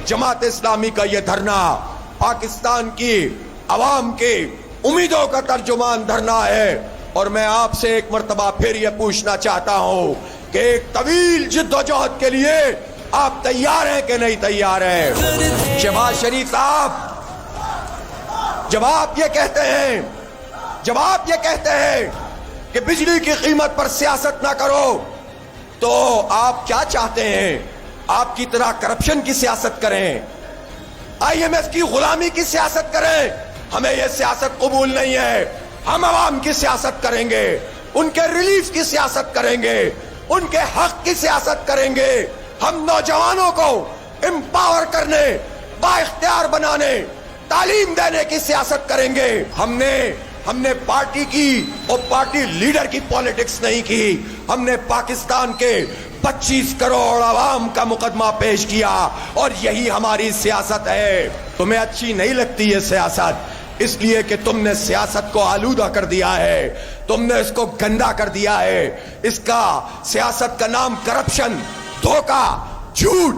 जमात इस्लामी का ये धरना पाकिस्तान की आवाम की उम्मीदों का तर्जुमान धरना है। और मैं आपसे एक मर्तबा फिर ये पूछना चाहता हूं कि एक तवील जिद्दोजहद के लिए आप तैयार हैं कि नहीं तैयार हैं? शहबाज शरीफ साहब, जब आप ये कहते हैं कि बिजली की कीमत पर सियासत ना करो, तो आप क्या चाहते हैं? आपकी तरह करप्शन की सियासत करें, IMF की गुलामी की सियासत करें? हमें यह सियासत कबूल नहीं है। हम अवाम की सियासत करेंगे, उनके रिलीफ की सियासत करेंगे, उनके हक की सियासत करेंगे। हम नौजवानों को एम्पावर करने, बाइख्तियार बनाने, तालीम देने की सियासत करेंगे। हमने पार्टी की और पार्टी लीडर की पॉलिटिक्स नहीं की। हमने पाकिस्तान के 25 करोड़ आवाम का मुकदमा पेश किया और यही हमारी सियासत है। तुम्हें अच्छी नहीं लगती ये सियासत, इसलिए कि तुमने सियासत को आलूदा कर दिया है, तुमने इसको गंदा कर दिया है। इसका सियासत का नाम करप्शन, धोखा, झूठ,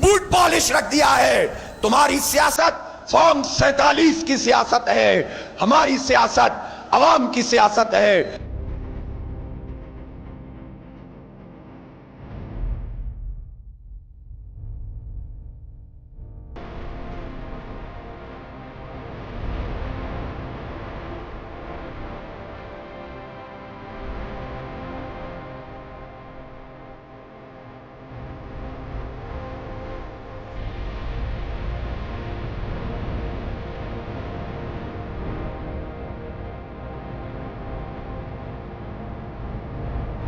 बूट पॉलिश रख दिया है। तुम्हारी सियासत फॉर्म 47 की सियासत है, हमारी सियासत अवाम की सियासत है।